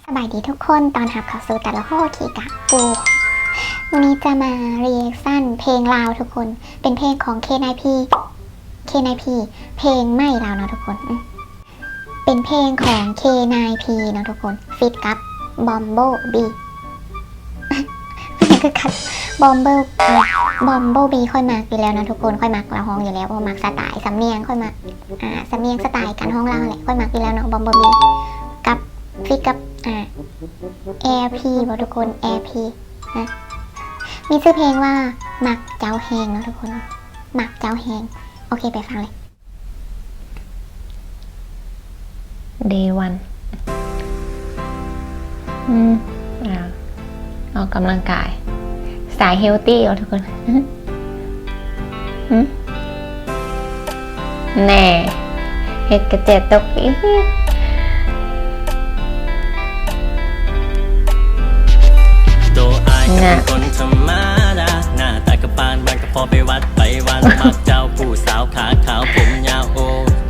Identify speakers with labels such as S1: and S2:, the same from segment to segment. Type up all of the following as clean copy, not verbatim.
S1: สบายดีทุกคนตอนหับข่าวสู่แต่ละโฮขี่กะปูวันนี้จะมาเรียกสั้นเพลงลาวทุกคนเป็นเพลงของK9Pเพลงไม่ลาวเนาะทุกคนเป็นเพลงของK9Pเนาะทุกคนฟิตกับบอมโบบีไม่คือกับบอมโบบีค่อยมากอยู่แล้วนะทุกคนค่อยมักเราห้องอยู่แล้วเพราะมักสไตล์สำเนียงค่อยมักสำเนียงสไตล์การห้องเราแหละค่อยมักอยู่แล้วเนาะบอมโบบีกับฟิตกับAirP บอกทุกคน AirP นะมีชื่อเพลงว่าหมักเจ้าแหงเนาะทุกคนหมักเจ้าแหงโอเคไปฟังเลย
S2: Day 1ออกกำลังกายสายเฮลตี้ทุกคนแน่เห็ดกระเจ็ดตกอีก
S3: เป็นคนธรรมดาหน้าตากระปานบ้านก็พอไปวัดไปวันมักเจ้าผู้สาวขาขาวผมยาวโอ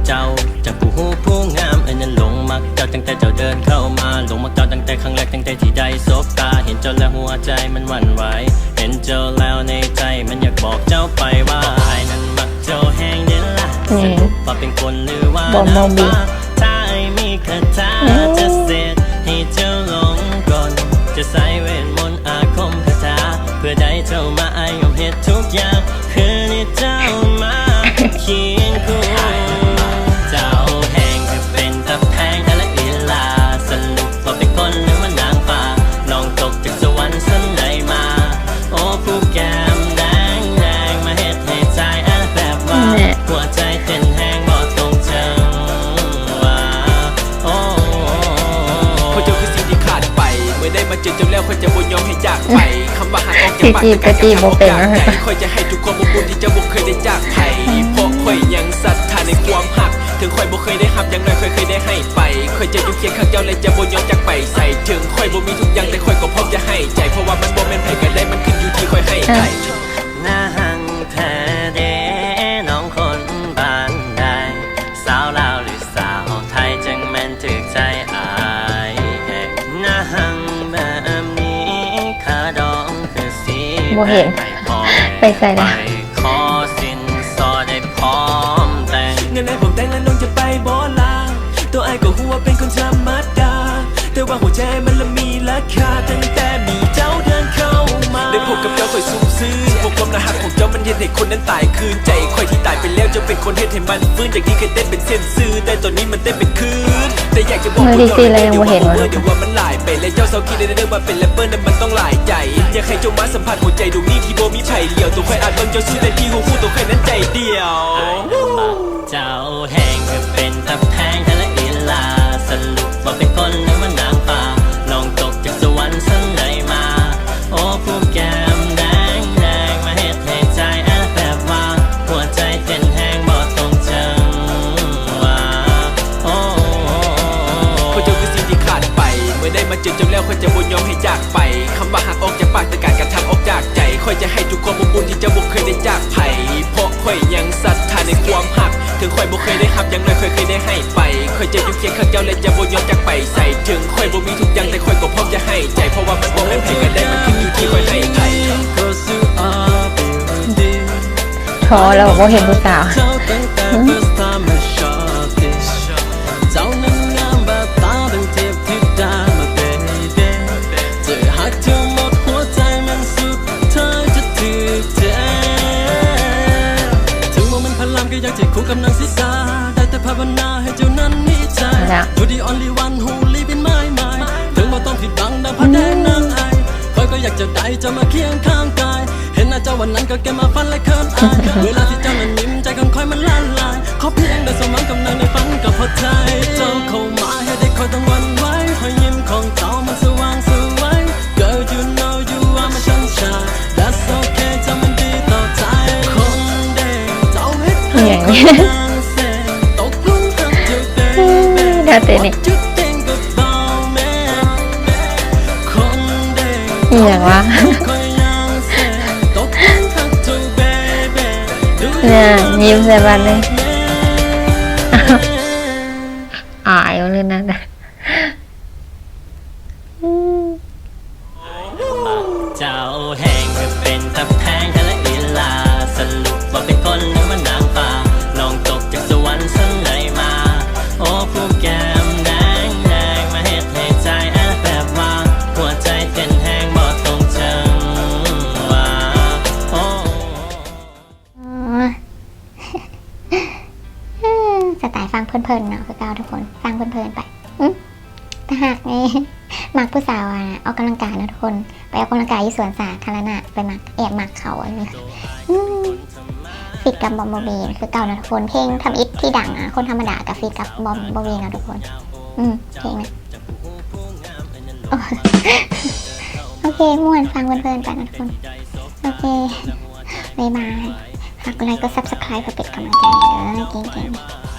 S3: เจ้าจากผู้หูผู้งามอันนั้นหลงมักเจ้าตั้งแต่เจ้าเดินเข้ามาหลงมักเจ้าตั้งแต่ครั้งแรกตั้งแต่ที่ได้สบตาเห็นเจ้าแล้วหัวใจมันหวั่นไหวเห็นเจ้าแล้วในใจมันอยากบอกเจ้าไปว่าไอ้นั้นมักเจ้าแห้งเด่นละสรุปว่าเป็นคนหรือว่าน้ำฟ้าถ้าไอ้มีคาถาจะเสร็จให้เจ้าหลงก่อนจะใส่เวทมนต์อาคมคาถาเพื่อได้เจ้ามาอายอมเหตุทุกอย่างคือนี่เจ้ามาเคียงคู่เจ้าแห่งคือเป็นตะแพงและอีลาสรุปว่าเป็นคนหรือว่านางฟ้าน้องตกจากสวรรค์สันใดมาโอ้ผู้แก้มแดงมาเหตุให้ใจแบบว่าหัวใจเต้นแห้งบ่ตรงจังว่าโอ้พอเจ้าคือสิ่งที่ขาดไปเมื่อได้มาเจอเจ้าแล้วค่อยจะบ่ยอมให้จากไปคำว่าหักออกจากปากจะกลายเป็นคำออกจากใจค่อยจะให้ทุกความอบอุ่นที่เจ้าบ่เคยได้จากใครเพราะค่อยยังศรัทธาในความหักถึงค่อยบ่เคยได้หับอย่างน้อยเคยได้ให้ไปค่อยจะอยู่เคียงข้างเจ้าและจะบ่ยอมจากไปใส่ถึงค่อยบ่มีทุกอย่างแต่ค่อยก็พร้อมจะให้ใจเพราะว่ามันบ่แม่นไผก็ได้มันขึ้นอยู่ที่ค่อยให้ใครหน้าหังแท้เด้น้องคนบ้านใดสาวลาวหรือสาวไทยจังแม่นถึกใจอายหน้าหังแบบนี้ขาดองคือสี
S2: บ่เห็นไปใส่ได้
S3: ขอสินสอดได้พร้อมแต่งเงินให้ผมแต่งแล้วน้องจะไปบ่ลาตัวไอ้ก็หัวเป็นคนธรรมดาแต่ว่าหัวใจมันละมีราคาตั้งแต่มีเจ้าเดินเข้ามาได้พบกับเจ้าค่อยซุ่มซื่อพวกความน่าหักของเจ้ามันเฮ็ดให้คนนั้นตายคืนใจค่อยที่ตายไปแล้วจะเป็นคนเฮ็ดให้มันฟื้นจากที่เคยเต้นเป็นเส้นซื่อแต่ตอนนี้มันเต้นเป็นคืนแต่อยากจะบอกว่าเดี๋ยวว่ามันหลายไปแล้วเจ้าเศร้าคิดได้เรื่องว่าเป็นแรปเปอร์นั้นมันต้องหลายใจอยากให้เจ้ามาสัมผัสหัวใจดวงนี้ที่บ่มีไผเลี้ยวตัวค่อยอาจเบิ่งเจ้าสู้แต่ที่หูตัวค่อยนั้นใจเดียวเจ้าแห่งคือเป็นตะแพงและอีลาสรุปว่าเป็นคนหรือว่านางฟ้าน้องตกจากสวรรค์สันใดมาโอ้ผู้แก้มแดงมาเหตุให้ใจแบบว่าหัวใจเต้นแห้งบ่ตรงจังว่าโอ้เพราะเจ้าคือสิ่งที่ขาดไปเมื่อได้มาเจอเจ้าแล้วค่อยจะบ่ยอมให้จากไปคำว่าหักออกจากปากแต่การกระทำออกจากใจค่อยจะให้ทุกความอบอุ่นที่เจ้าบ่เคยได้จากไผเพราะค่อยยังศรัทธาในความหักถึงค่อยบ่เคยได้หับอย่างน้อยเคยได้ให้ไปค่อยจะอยู่เคียงข้างเจ้าและจะบ่ยอมจากไปใส่ถึงค่อยบ่มีทุกอย่างแต่ค่อยก็พร้อมจะให้ใจเพราะว่ามันบ่แม่นไผก็ได้มันขึ้นอยู่ที่ค่อยให้ใคร
S2: ท้อแล้วบ่เห็นผู้สาว
S3: อยากจะคู่กับนางศิษาได้แต่ภาวนาให้เจ้านั้นมีใจ You the only one who live in my mind ถึงบ่ต้องผิดหวังดังพระแดงนางไอคอยก็อยากจะได้เจ้ามาเคียงข้างกายเห็นหน้าเจ้าวันนั้นก็แกมาฟันและเคินอายเวลาที่เจ้านั้นยิ้มใจของคอยมันละลายขอเพียงได้สมหวังกับนางในฝันก็พอใจเจ้าเข้ามาให้ได้คอยต้องวันไว้หอยยิ้มของเจ้ามันสว่างสวย Girl you know you are my sunshine That's okay เจ้ามันดีต่อใจคนเด็กเจ้าให้
S2: อย่างนี้เดี๋ยวเต้นนี่อย่างวะเนี่ยยิ้มใส่บ้านเลยอายเลยนะ
S3: เจ้าแห่งคือเป็นทับแทงทะเลอีลาสรุปว่าเป็นคนหรือว่านางฟ้าลองตกจากสวรรค์สันไหนมา โอ้ผู้แก้มแดงแดงมาเฮ็ดให้ใจแอบแบบว่าหัวใจเต้นแห้งบ่ตรงจังว่าโอ้
S1: อ๋อ สไตล์ฟังเพลินๆเนาะคือเก่าทุกคนฟังเพลินๆไปถ้าหากนี่มักผู้สาวอะออกกำลังกายนะทุกคนไปออกกำลังกายที่สวนสาธารณะไปมักแอบมักเขาอันนี้ฟิตกับบอมบ์บีคือเก่านะทุกคนเพลงทำอิทที่ดังอ่ะคนธรรมดากับฟิตกับบอมบ์บีนะทุกคนเพลงนะโอเคม่วนฟังเพลินๆไปนะทุกคนโอเคบ๊ายบายฝากกดไลค์กด subscribe เพื่อเป็นกำลังใจเด้อเก่งๆ